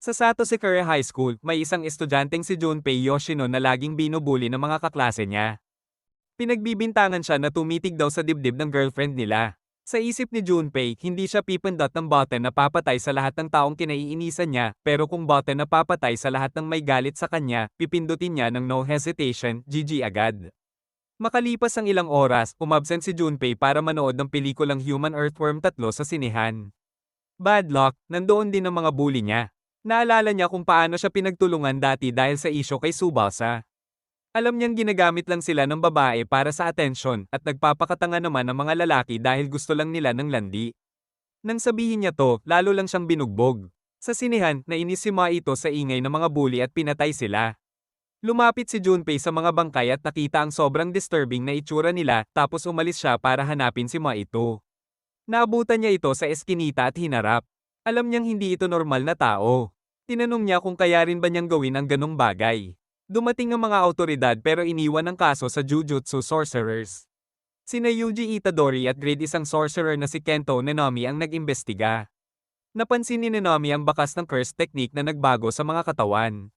Sa Sato Secure High School, may isang estudyanteng si Junpei Yoshino na laging binubuli ng mga kaklase niya. Pinagbibintangan siya na tumitig daw sa dibdib ng girlfriend nila. Sa isip ni Junpei, hindi siya pipindot ng button na papatay sa lahat ng taong kinaiinisan niya, pero kung button na papatay sa lahat ng may galit sa kanya, pipindutin niya ng no hesitation, GG agad. Makalipas ang ilang oras, umabsent si Junpei para manood ng pelikulang Human Earthworm 3 sa sinehan. Bad luck, nandoon din ang mga bully niya. Naalala niya kung paano siya pinagtulungan dati dahil sa isyo kay Tsubasa. Alam niyang ginagamit lang sila ng babae para sa atensyon at nagpapakatanga naman ng mga lalaki dahil gusto lang nila ng landi. Nang sabihin niya to, lalo lang siyang binugbog. Sa sinehan, nainis si Maito sa ingay ng mga bully at pinatay sila. Lumapit si Junpei sa mga bangkay at nakita ang sobrang disturbing na itsura nila tapos umalis siya para hanapin si Maito. Naabutan niya ito sa eskinita at hinarap. Alam niyang hindi ito normal na tao. Tinanong niya kung kaya rin ba niyang gawin ang ganong bagay. Dumating ang mga awtoridad pero iniwan ang kaso sa Jujutsu Sorcerers. Sina Yuji Itadori at grade isang sorcerer na si Kento Nenomi ang nag-imbestiga. Napansin ni Nenomi ang bakas ng curse technique na nagbago sa mga katawan.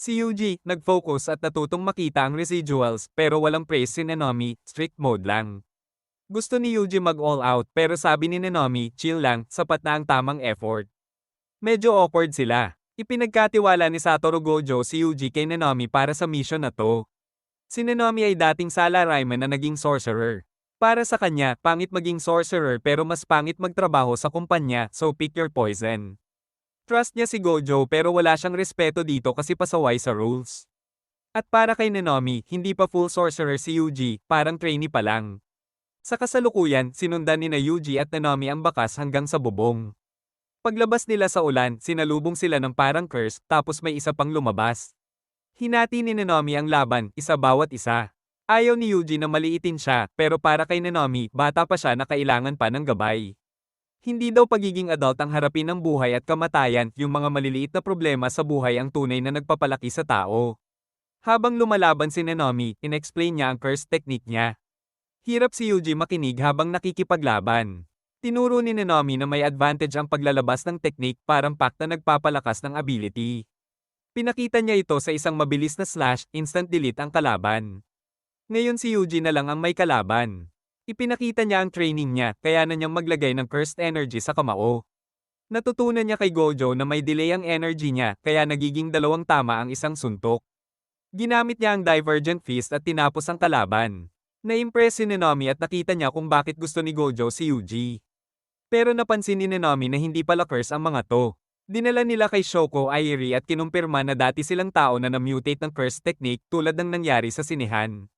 Si Yuji, nag-focus at natutong makita ang residuals pero walang praise si Nenomi, strict mode lang. Gusto ni Yuji mag-all out pero sabi ni Nenomi, chill lang, sapat na ang tamang effort. Medyo awkward sila. Ipinagkatiwala ni Satoru Gojo si Yuji kay Nenomi para sa mission na to. Si Nenomi ay dating salaryman na naging sorcerer. Para sa kanya, pangit maging sorcerer pero mas pangit magtrabaho sa kumpanya, so pick your poison. Trust niya si Gojo pero wala siyang respeto dito kasi pasaway sa rules. At para kay Nenomi, hindi pa full sorcerer si Yuji, parang trainee pa lang. Sa kasalukuyan, sinundan ni na Yuji at Nenomi ang bakas hanggang sa bubong. Paglabas nila sa ulan, sinalubong sila ng parang curse, tapos may isa pang lumabas. Hinati ni Nenomi ang laban, isa bawat isa. Ayaw ni Yuji na maliitin siya, pero para kay Nenomi, bata pa siya na kailangan pa ng gabay. Hindi daw pagiging adult ang harapin ng buhay at kamatayan, yung mga maliliit na problema sa buhay ang tunay na nagpapalaki sa tao. Habang lumalaban si Nenomi, inexplain niya ang curse technique niya. Hirap si Yuji makinig habang nakikipaglaban. Tinuro ni Nenomi na may advantage ang paglalabas ng technique parang pack na nagpapalakas ng ability. Pinakita niya ito sa isang mabilis na slash, instant delete ang kalaban. Ngayon si Yuji na lang ang may kalaban. Ipinakita niya ang training niya, kaya na niyang maglagay ng cursed energy sa kamao. Natutunan niya kay Gojo na may delay ang energy niya, kaya nagiging dalawang tama ang isang suntok. Ginamit niya ang Divergent Fist at tinapos ang kalaban. Na-impress si Nenomi at nakita niya kung bakit gusto ni Gojo si Yuji. Pero napansin ni Nenomi na hindi pala curse ang mga to. Dinala nila kay Shoko Airi at kinumpirma na dati silang tao na na-mutate ng curse technique tulad ng nangyari sa sinehan.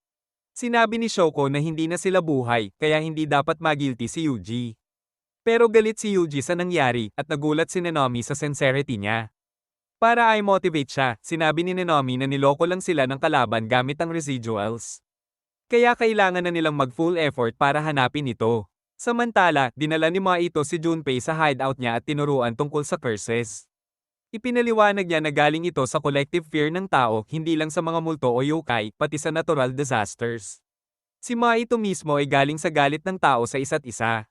Sinabi ni Shoko na hindi na sila buhay, kaya hindi dapat magilty si Yuji. Pero galit si Yuji sa nangyari at nagulat si Nenomi sa sincerity niya. Para ay motivate siya, sinabi ni Nenomi na niloko lang sila ng kalaban gamit ang residuals. Kaya kailangan na nilang mag-full effort para hanapin ito. Samantala, dinala ni Maito si Junpei sa hideout niya at tinuruan tungkol sa curses. Ipinaliwanag niya na galing ito sa collective fear ng tao, hindi lang sa mga multo o yokai, pati sa natural disasters. Si Maito mismo ay galing sa galit ng tao sa isa't isa.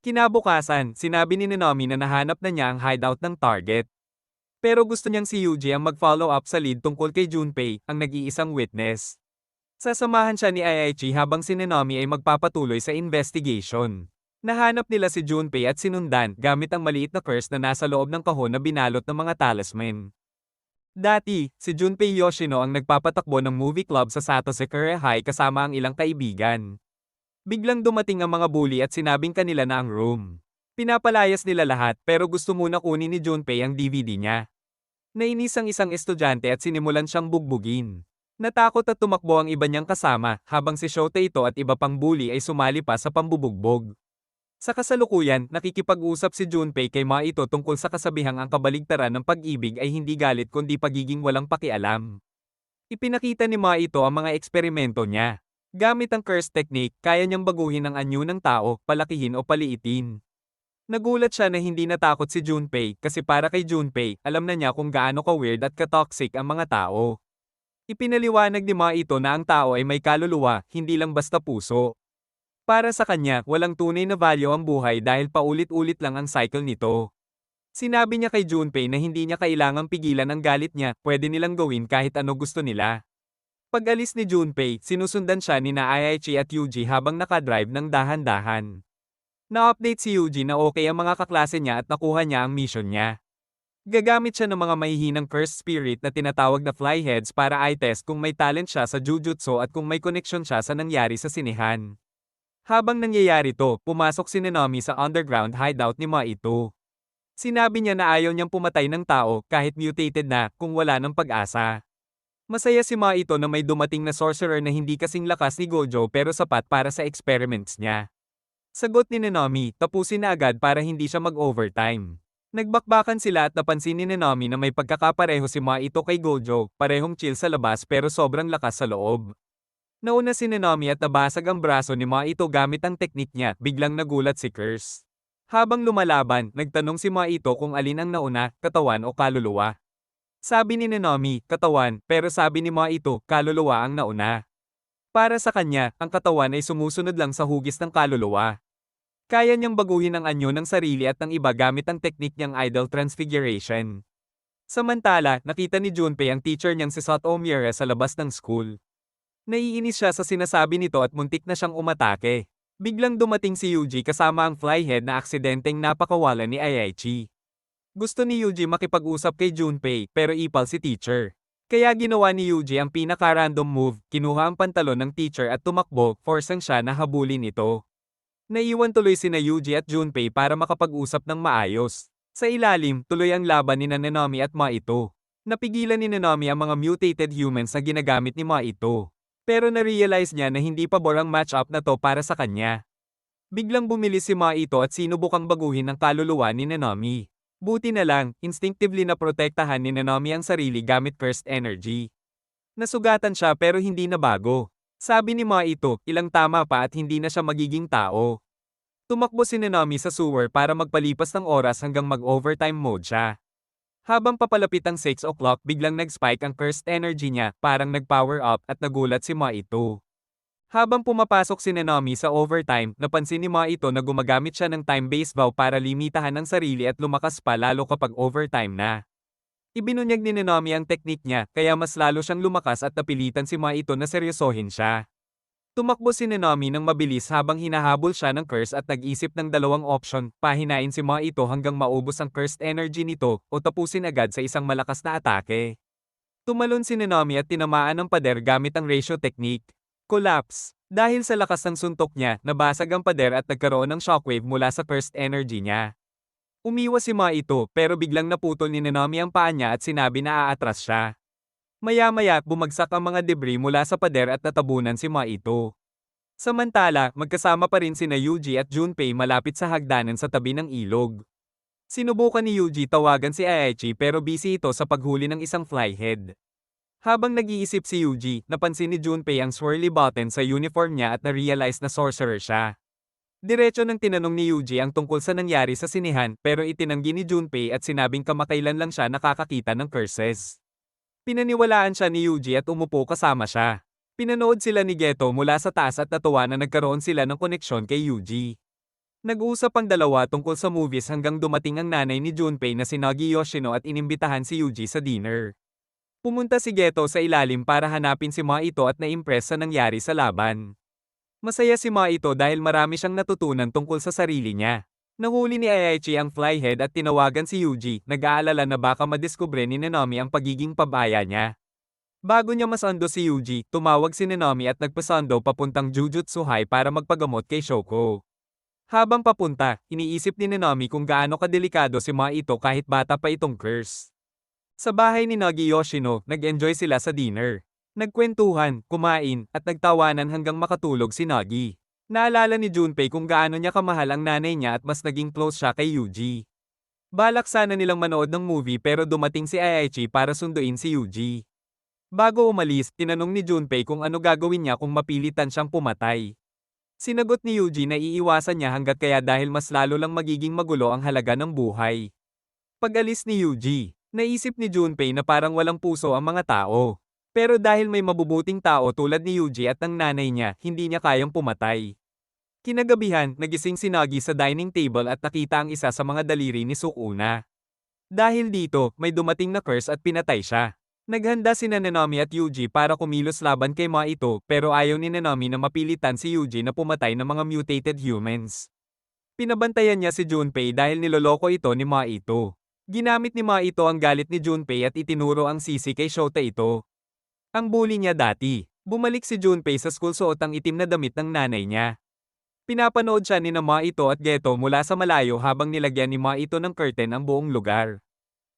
Kinabukasan, sinabi ni Nenomi na nahanap na niya ang hideout ng target. Pero gusto niyang si Yuji ang mag-follow up sa lead tungkol kay Junpei, ang nag-iisang witness. Sasamahan siya ni Aichi habang si Nenomi ay magpapatuloy sa investigation. Nahanap nila si Junpei at sinundan gamit ang maliit na curse na nasa loob ng kahon na binalot ng mga talisman. Dati, si Junpei Yoshino ang nagpapatakbo ng movie club sa Sato Secure High kasama ang ilang kaibigan. Biglang dumating ang mga bully at sinabing kanila na ang room. Pinapalayas nila lahat pero gusto muna kunin ni Junpei ang DVD niya. Nainis ang isang estudyante at sinimulan siyang bugbugin. Natakot at tumakbo ang iba niyang kasama, habang si Shoteito at iba pang bully ay sumali pa sa pambubugbog. Sa kasalukuyan, nakikipag-usap si Junpei kay Maito tungkol sa kasabihang ang kabaligtaran ng pag-ibig ay hindi galit kundi pagiging walang pakialam. Ipinakita ni Maito ang mga eksperimento niya. Gamit ang curse technique, kaya niyang baguhin ang anyo ng tao, palakihin o paliitin. Nagulat siya na hindi natakot si Junpei kasi para kay Junpei, alam na niya kung gaano ka-weird at ka-toxic ang mga tao. Ipinaliwanag ni Maito na ang tao ay may kaluluwa, hindi lang basta puso. Para sa kanya, walang tunay na value ang buhay dahil paulit-ulit lang ang cycle nito. Sinabi niya kay Junpei na hindi niya kailangang pigilan ang galit niya, pwede nilang gawin kahit ano gusto nila. Pag-alis ni Junpei, sinusundan siya ni na Aichi at Yuji habang nakadrive ng dahan-dahan. Na-update si Yuji na okay ang mga kaklase niya at nakuha niya ang mission niya. Gagamit siya ng mga mahihinang cursed spirit na tinatawag na flyheads para i-test kung may talent siya sa jujutsu at kung may connection siya sa nangyari sa sinehan. Habang nangyayari to, pumasok si Nanami sa underground hideout ni Maito. Sinabi niya na ayaw niyang pumatay ng tao kahit mutated na kung wala ng pag-asa. Masaya si Maito na may dumating na sorcerer na hindi kasing lakas ni Gojo pero sapat para sa experiments niya. Sagot ni Nanami, tapusin na agad para hindi siya mag-overtime. Nagbakbakan sila at napansin ni Nanami na may pagkakapareho si Maito kay Gojo, parehong chill sa labas pero sobrang lakas sa loob. Nauna si Nanami at nabasag ang braso ni Maito gamit ang teknik niya, biglang nagulat si Curse. Habang lumalaban, nagtanong si Maito kung alin ang nauna, katawan o kaluluwa. Sabi ni Nanami, katawan, pero sabi ni Maito, kaluluwa ang nauna. Para sa kanya, ang katawan ay sumusunod lang sa hugis ng kaluluwa. Kaya niyang baguhin ang anyo ng sarili at ng iba gamit ang teknik niyang idol transfiguration. Samantala, nakita ni Junpei ang teacher niyang si Sato Miura sa labas ng school. Naiinis siya sa sinasabi nito at muntik na siyang umatake. Biglang dumating si Yuji kasama ang flyhead na aksidenteng napakawalan ni Aichi. Gusto ni Yuji makipag-usap kay Junpei pero ipal si teacher. Kaya ginawa ni Yuji ang pinaka-random move, kinuha ang pantalon ng teacher at tumakbo, forsang siya na habulin ito. Naiwan tuloy sina Yuji at Junpei para makapag-usap ng maayos. Sa ilalim, tuloy ang laban ni Nanami at Maito. Napigilan ni Nanami ang mga mutated humans na ginagamit ni Maito. Pero na-realize niya na hindi pabor ang match-up na to para sa kanya. Biglang bumilis si Maito at sinubukang baguhin ang kaluluwa ni Nanami. Buti na lang, instinctively na protektahan ni Nanami ang sarili gamit cursed energy. Nasugatan siya pero hindi na bago. Sabi ni Maito, ilang tama pa at hindi na siya magiging tao. Tumakbo si Nanami sa sewer para magpalipas ng oras hanggang mag-overtime mode siya. Habang papalapit ang 6 o'clock biglang nag-spike ang cursed energy niya, parang nag-power up at nagulat si Maito. Habang pumapasok si Nanami sa overtime, napansin ni Maito na gumagamit siya ng time-based vow para limitahan ang sarili at lumakas pa lalo kapag overtime na. Ibinunyag ni Nanami ang teknik niya, kaya mas lalo siyang lumakas at napilitan si Maito na seryosohin siya. Tumakbo si Nanami ng mabilis habang hinahabol siya ng curse at nag-isip ng dalawang option, pahinain si Maito hanggang maubos ang cursed energy nito o tapusin agad sa isang malakas na atake. Tumalon si Nanami at tinamaan ng pader gamit ang ratio technique. Collapse. Dahil sa lakas ng suntok niya, nabasag ang pader at nagkaroon ng shockwave mula sa cursed energy niya. Umiwas si Maito pero biglang naputol ni Nanami ang paa niya at sinabi na aatras siya. Maya-maya, bumagsak ang mga debris mula sa pader at natabunan si Maito. Samantala, magkasama pa rin sina Yuji at Junpei malapit sa hagdanan sa tabi ng ilog. Sinubukan ni Yuji tawagan si Aichi pero busy ito sa paghuli ng isang flyhead. Habang nag-iisip si Yuji, napansin ni Junpei ang swirly button sa uniform niya at na-realize na sorcerer siya. Diretso nang tinanong ni Yuji ang tungkol sa nangyari sa sinehan pero itinanggi ni Junpei at sinabing kamakailan lang siya nakakakita ng curses. Pinaniwalaan siya ni Yuji at umupo kasama siya. Pinanood sila ni Geto mula sa taas at natuwa na nagkaroon sila ng koneksyon kay Yuji. Nag-usap ang dalawa tungkol sa movies hanggang dumating ang nanay ni Junpei na si Nagi Yoshino at inimbitahan si Yuji sa dinner. Pumunta si Geto sa ilalim para hanapin si Maito at na-impress sa nangyari sa laban. Masaya si Maito dahil marami siyang natutunan tungkol sa sarili niya. Nahuli ni Aichi ang flyhead at tinawagan si Yuji, nag-aalala na baka madiskubre ni Nanami ang pagiging pabaya niya. Bago niya masando si Yuji, tumawag si Nanami at nagpasando papuntang Jujutsu High para magpagamot kay Shoko. Habang papunta, iniisip ni Nanami kung gaano kadelikado si Maito kahit bata pa itong curse. Sa bahay ni Nagi Yoshino, nag-enjoy sila sa dinner. Nagkwentuhan, kumain, at nagtawanan hanggang makatulog si Nagi. Naalala ni Junpei kung gaano niya kamahal ang nanay niya at mas naging close siya kay Yuji. Balak sana nilang manood ng movie pero dumating si Aichi para sunduin si Yuji. Bago umalis, tinanong ni Junpei kung ano gagawin niya kung mapilitan siyang pumatay. Sinagot ni Yuji na iiwasan niya hanggat kaya dahil mas lalo lang magiging magulo ang halaga ng buhay. Pag-alis ni Yuji, naisip ni Junpei na parang walang puso ang mga tao. Pero dahil may mabubuting tao tulad ni Yuji at ng nanay niya, hindi niya kayang pumatay. Kinagabihan, nagising si Nagi sa dining table at nakita ang isa sa mga daliri ni Sukuna. Dahil dito, may dumating na curse at pinatay siya. Naghanda sina Nanami at Yuji para kumilos laban kay Maito pero ayaw ni Nanami na mapilitan si Yuji na pumatay ng mga mutated humans. Pinabantayan niya si Junpei dahil niloloko ito ni Maito. Ginamit ni Maito ang galit ni Junpei at itinuro ang sisi kay Shota ito. Ang bully niya dati. Bumalik si Junpei sa school suot ang itim na damit ng nanay niya. Pinapanood siya ni Maito at Geto mula sa malayo habang nilagyan ni Maito ng curtain ang buong lugar.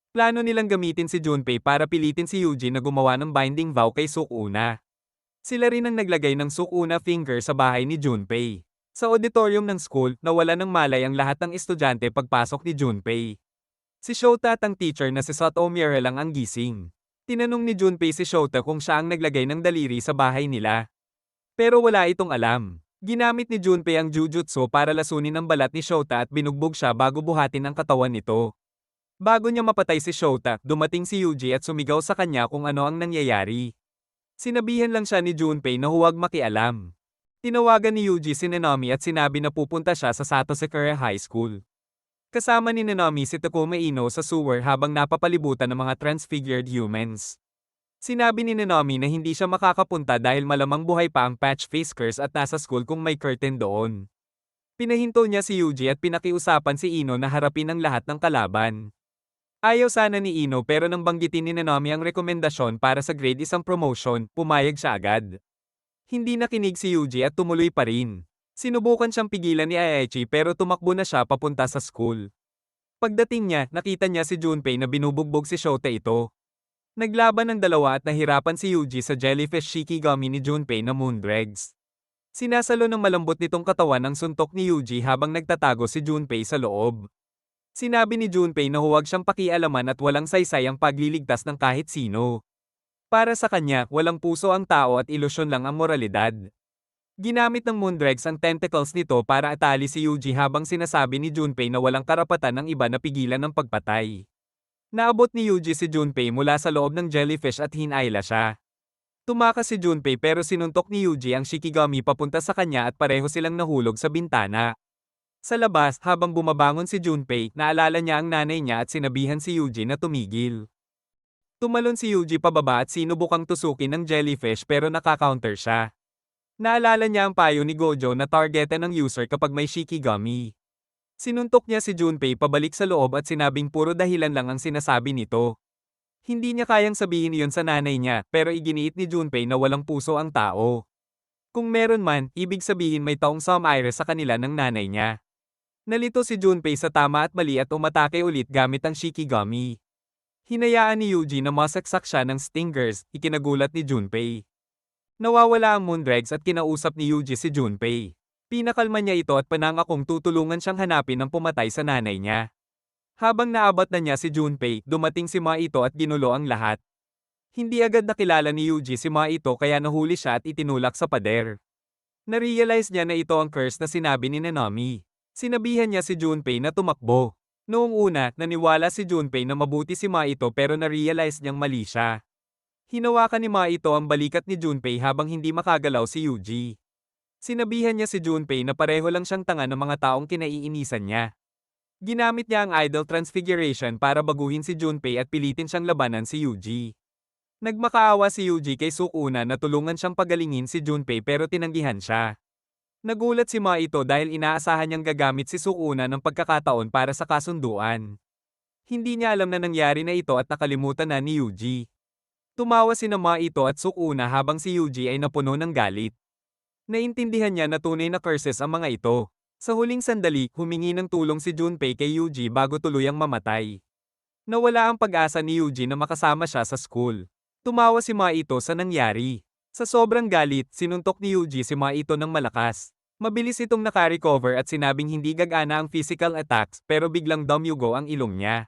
Plano nilang gamitin si Junpei para pilitin si Yuji na gumawa ng binding vow kay Sukuna. Sila rin ang naglagay ng Sukuna finger sa bahay ni Junpei. Sa auditorium ng school, nawala ng malay ang lahat ng estudyante pagpasok ni Junpei. Si Shota at ang teacher na si Sato Miura lang ang gising. Tinanong ni Junpei si Shota kung siya ang naglagay ng daliri sa bahay nila. Pero wala itong alam. Ginamit ni Junpei ang Jujutsu para lasunin ang balat ni Shota at binugbog siya bago buhatin ang katawan nito. Bago niya mapatay si Shota, dumating si Yuji at sumigaw sa kanya kung ano ang nangyayari. Sinabihan lang siya ni Junpei na huwag makialam. Tinawagan ni Yuji si Nanami at sinabi na pupunta siya sa Sato Sekura High School. Kasama ni Nanami si Takuma Ino sa sewer habang napapalibutan ng mga transfigured humans. Sinabi ni Nanami na hindi siya makakapunta dahil malamang buhay pa ang patch face curse at nasa school kung may curtain doon. Pinahinto niya si Yuji at pinakiusapan si Ino na harapin ang lahat ng kalaban. Ayaw sana ni Ino pero nang banggitin ni Nanami ang rekomendasyon para sa grade 1 promotion, pumayag siya agad. Hindi nakinig si Yuji at tumuloy pa rin. Sinubukan siyang pigilan ni Aichi pero tumakbo na siya papunta sa school. Pagdating niya, nakita niya si Junpei na binubugbog si Shota ito. Naglaban ng dalawa at nahirapan si Yuji sa jellyfish shikigami ni Junpei na Moondregs. Sinasalo ng malambot nitong katawan ang suntok ni Yuji habang nagtatago si Junpei sa loob. Sinabi ni Junpei na huwag siyang pakialaman at walang saysay ang pagliligtas ng kahit sino. Para sa kanya, walang puso ang tao at ilusyon lang ang moralidad. Ginamit ng Moondregs ang tentacles nito para atali si Yuji habang sinasabi ni Junpei na walang karapatan ng iba na pigilan ng pagpatay. Naabot ni Yuji si Junpei mula sa loob ng jellyfish at hinayla siya. Tumakas si Junpei pero sinuntok ni Yuji ang shikigami papunta sa kanya at pareho silang nahulog sa bintana. Sa labas, habang bumabangon si Junpei, naalala niya ang nanay niya at sinabihan si Yuji na tumigil. Tumalon si Yuji pababa at sinubukang tusukin ng jellyfish pero nakaka-counter siya. Naalala niya ang payo ni Gojo na targetan ng user kapag may shikigami. Sinuntok niya si Junpei pabalik sa loob at sinabing puro dahilan lang ang sinasabi nito. Hindi niya kayang sabihin iyon sa nanay niya, pero iginiit ni Junpei na walang puso ang tao. Kung meron man, ibig sabihin may taong samaire sa kanila ng nanay niya. Nalito si Junpei sa tama at mali at umatake ulit gamit ang shikigami. Hinayaan ni Yuji na masaksak siya ng stingers, ikinagulat ni Junpei. Nawawala ang Moondregs at kinausap ni Yuji si Junpei. Pinakalma niya ito at panangakong tutulungan siyang hanapin ang pumatay sa nanay niya. Habang naabot na niya si Junpei, dumating si Maito at ginulo ang lahat. Hindi agad nakilala ni Yuji si Maito kaya nahuli siya at itinulak sa pader. Narealize niya na ito ang curse na sinabi ni Nanami. Sinabihan niya si Junpei na tumakbo. Noong una, naniwala si Junpei na mabuti si Maito pero narealize niyang mali siya. Hinawakan ni Maito ang balikat ni Junpei habang hindi makagalaw si Yuji. Sinabihan niya si Junpei na pareho lang siyang tanga ng mga taong kinaiinisan niya. Ginamit niya ang idol transfiguration para baguhin si Junpei at pilitin siyang labanan si Yuji. Nagmakaawa si Yuji kay Sukuna na tulungan siyang pagalingin si Junpei pero tinanggihan siya. Nagulat si Maito dahil inaasahan niyang gagamit si Sukuna ng pagkakataon para sa kasunduan. Hindi niya alam na nangyari na ito at nakalimutan na ni Yuji. Tumawa sina Maito at Sukuna habang si Yuji ay napuno ng galit. Naintindihan niya na tunay na curses ang mga ito. Sa huling sandali, humingi ng tulong si Junpei kay Yuji bago tuluyang mamatay. Nawala ang pag-asa ni Yuji na makasama siya sa school. Tumawa si Maito sa nangyari. Sa sobrang galit, sinuntok ni Yuji si Maito ng malakas. Mabilis itong naka-recover at sinabing hindi gagana ang physical attacks pero biglang dumyugo ang ilong niya.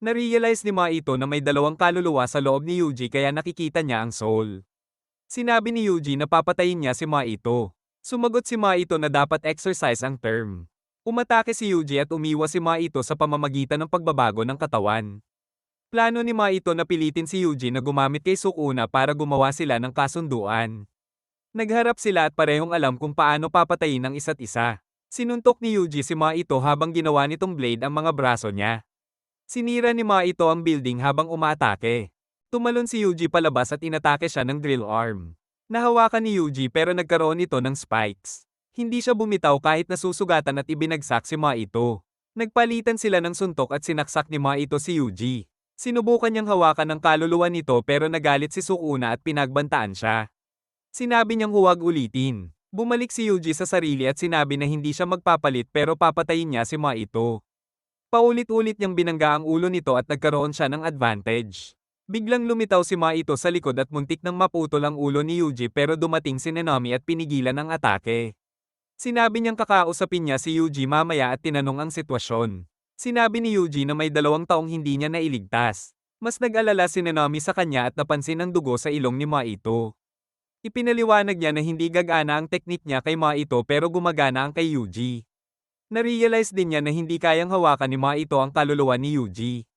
Narealize ni Maito na may dalawang kaluluwa sa loob ni Yuji kaya nakikita niya ang soul. Sinabi ni Yuji na papatayin niya si Maito. Sumagot si Maito na dapat exercise ang term. Umatake si Yuji at umiwas si Maito sa pamamagitan ng pagbabago ng katawan. Plano ni Maito na pilitin si Yuji na gumamit kay Sukuna para gumawa sila ng kasunduan. Nagharap sila at parehong alam kung paano papatayin ang isa't isa. Sinuntok ni Yuji si Maito habang ginawa nitong blade ang mga braso niya. Sinira ni Ma ito ang building habang umaatake. Tumalon si Yuji palabas at inatake siya ng drill arm. Nahawakan ni Yuji pero nagkaroon ito ng spikes. Hindi siya bumitaw kahit nasusugatan at ibinagsak si Ma ito. Nagpalitan sila ng suntok at sinaksak ni Ma ito si Yuji. Sinubukan niyang hawakan ang kaluluwa nito pero nagalit si Sukuna at pinagbantaan siya. Sinabi niyang huwag ulitin. Bumalik si Yuji sa sarili at sinabi na hindi siya magpapalit pero papatayin niya si Ma ito. Paulit-ulit niyang binangga ang ulo nito at nagkaroon siya ng advantage. Biglang lumitaw si Ma ito sa likod at muntik nang maputol ang ulo ni Yuji pero dumating si Nanami at pinigilan ang atake. Sinabi niyang kakausapin niya si Yuji mamaya at tinanong ang sitwasyon. Sinabi ni Yuji na may 2 taong hindi niya nailigtas. Mas nag-alala si Nanami sa kanya at napansin ang dugo sa ilong ni Ma ito. Ipinaliwanag niya na hindi gagana ang teknik niya kay Ma ito pero gumagana ang kay Yuji. Narealize din niya na hindi kayang hawakan ni Ma ito ang kaluluwa ni Yuji.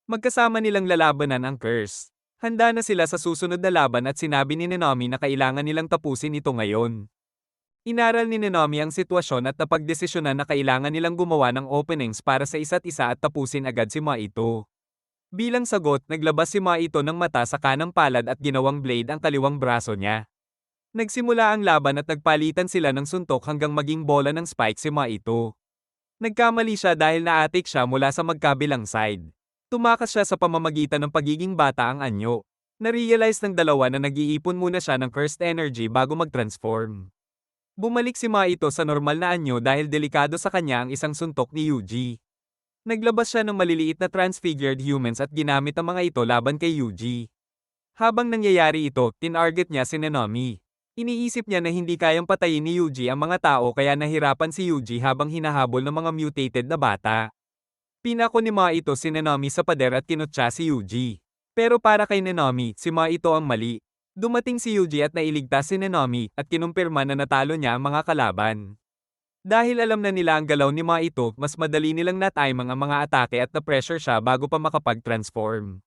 Magkasama nilang lalabanan ang curse. Handa na sila sa susunod na laban at sinabi ni Nanami na kailangan nilang tapusin ito ngayon. Inaral ni Nanami ang sitwasyon at napagdesisyonan na kailangan nilang gumawa ng openings para sa isa't isa at tapusin agad si Ma ito. Bilang sagot, naglabas si Ma ito ng mata sa kanang palad at ginawang blade ang kaliwang braso niya. Nagsimula ang laban at nagpalitan sila ng suntok hanggang maging bola ng spike si Ma ito. Nagkamali siya dahil na-atake siya mula sa magkabilang side. Tumakas siya sa pamamagitan ng pagiging bata ang anyo. Narealize ng dalawa na nag-iipon muna siya ng cursed energy bago mag-transform. Bumalik si Ma ito sa normal na anyo dahil delikado sa kanya ang isang suntok ni Yuji. Naglabas siya ng maliliit na transfigured humans at ginamit ang mga ito laban kay Yuji. Habang nangyayari ito, tinarget niya si Nanami. Iniisip niya na hindi kayang patayin ni Yuji ang mga tao kaya nahirapan si Yuji habang hinahabol ng mga mutated na bata. Pinako ni Ma ito si Nanami sa pader at kinutya si Yuji. Pero para kay Nanami, si Ma ito ang mali. Dumating si Yuji at nailigtas si Nanami at kinumpirma na natalo niya ang mga kalaban. Dahil alam na nila ang galaw ni Ma ito, mas madali nilang na-time ang mga atake at na-pressure siya bago pa makapag-transform.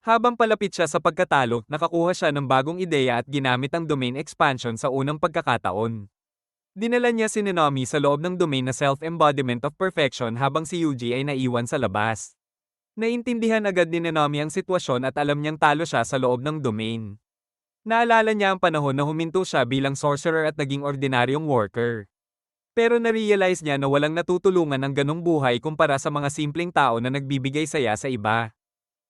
Habang palapit siya sa pagkatalo, nakakuha siya ng bagong ideya at ginamit ang domain expansion sa unang pagkakataon. Dinala niya si Nanami sa loob ng domain na self-embodiment of perfection habang si Yuji ay naiwan sa labas. Naintindihan agad ni Nanami ang sitwasyon at alam niyang talo siya sa loob ng domain. Naalala niya ang panahon na huminto siya bilang sorcerer at naging ordinaryong worker. Pero narealize niya na walang natutulungan ng ganong buhay kumpara sa mga simpleng tao na nagbibigay saya sa iba.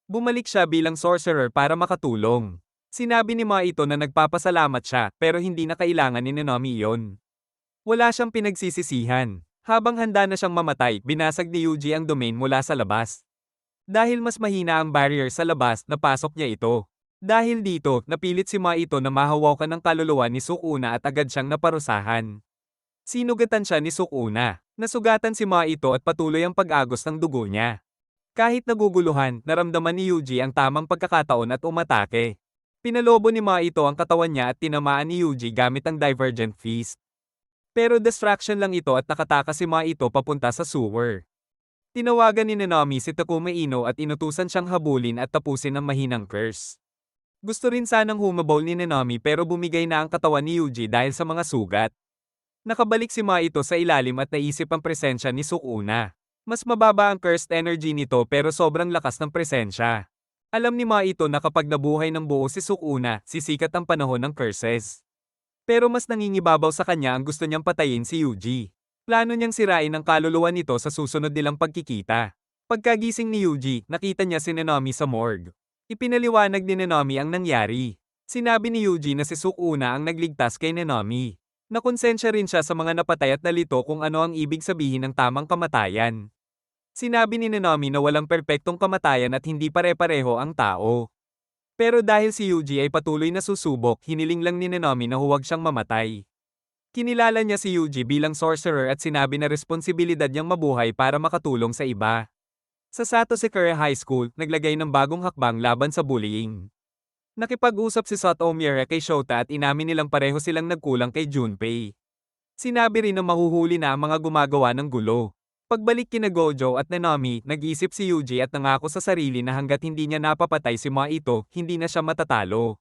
Bumalik siya bilang sorcerer para makatulong. Sinabi ni Ma ito na nagpapasalamat siya pero hindi na kailangan ni Nanami iyon. Wala siyang pinagsisisihan. Habang handa na siyang mamatay, binasag ni Yuji ang domain mula sa labas. Dahil mas mahina ang barrier sa labas, napasok niya ito. Dahil dito, napilit si Ma ito na mahawakan ng kaluluwa ni Sukuna at agad siyang naparusahan. Sinugatan siya ni Sukuna. Nasugatan si Ma ito at patuloy ang pag-agos ng dugo niya. Kahit naguguluhan, naramdaman ni Yuji ang tamang pagkakataon at umatake. Pinalobo ni Ma ito ang katawan niya at tinamaan ni Yuji gamit ang Divergent Fist. Pero distraction lang ito at nakatakas si Ma ito papunta sa sewer. Tinawagan ni Nanami si Takuma Ino at inutusan siyang habulin at tapusin ang mahinang curse. Gusto rin sanang humabol ni Nanami pero bumigay na ang katawan ni Yuji dahil sa mga sugat. Nakabalik si Ma ito sa ilalim at naisip ang presensya ni Sukuna. Mas mababa ang cursed energy nito pero sobrang lakas ng presensya. Alam ni Ma ito na kapag nabuhay ng buo si Sukuna, sisikat ang panahon ng curses. Pero mas nangingibabaw sa kanya ang gusto niyang patayin si Yuji. Plano niyang sirain ang kaluluwa nito sa susunod nilang pagkikita. Pagkagising ni Yuji, nakita niya si Nanami sa morgue. Ipinaliwanag ni Nanami ang nangyari. Sinabi ni Yuji na si Sukuna ang nagligtas kay Nanami. Nakonsensya rin siya sa mga napatay at nalito kung ano ang ibig sabihin ng tamang kamatayan. Sinabi ni Nanami na walang perpektong kamatayan at hindi pare-pareho ang tao. Pero dahil si Yuji ay patuloy na susubok, hiniling lang ni Nanami na huwag siyang mamatay. Kinilala niya si Yuji bilang sorcerer at sinabi na responsibilidad niyang mabuhay para makatulong sa iba. Sa Sato Sekura High School, naglagay ng bagong hakbang laban sa bullying. Nakipag-usap si Sato Omiera kay Shota at inamin nilang pareho silang nagkulang kay Junpei. Sinabi rin na mahuhuli na ang mga gumagawa ng gulo. Pagbalik kina Gojo at Nanami, nag-isip si Yuji at nangako sa sarili na hanggat hindi niya napapatay si Ma ito, hindi na siya matatalo.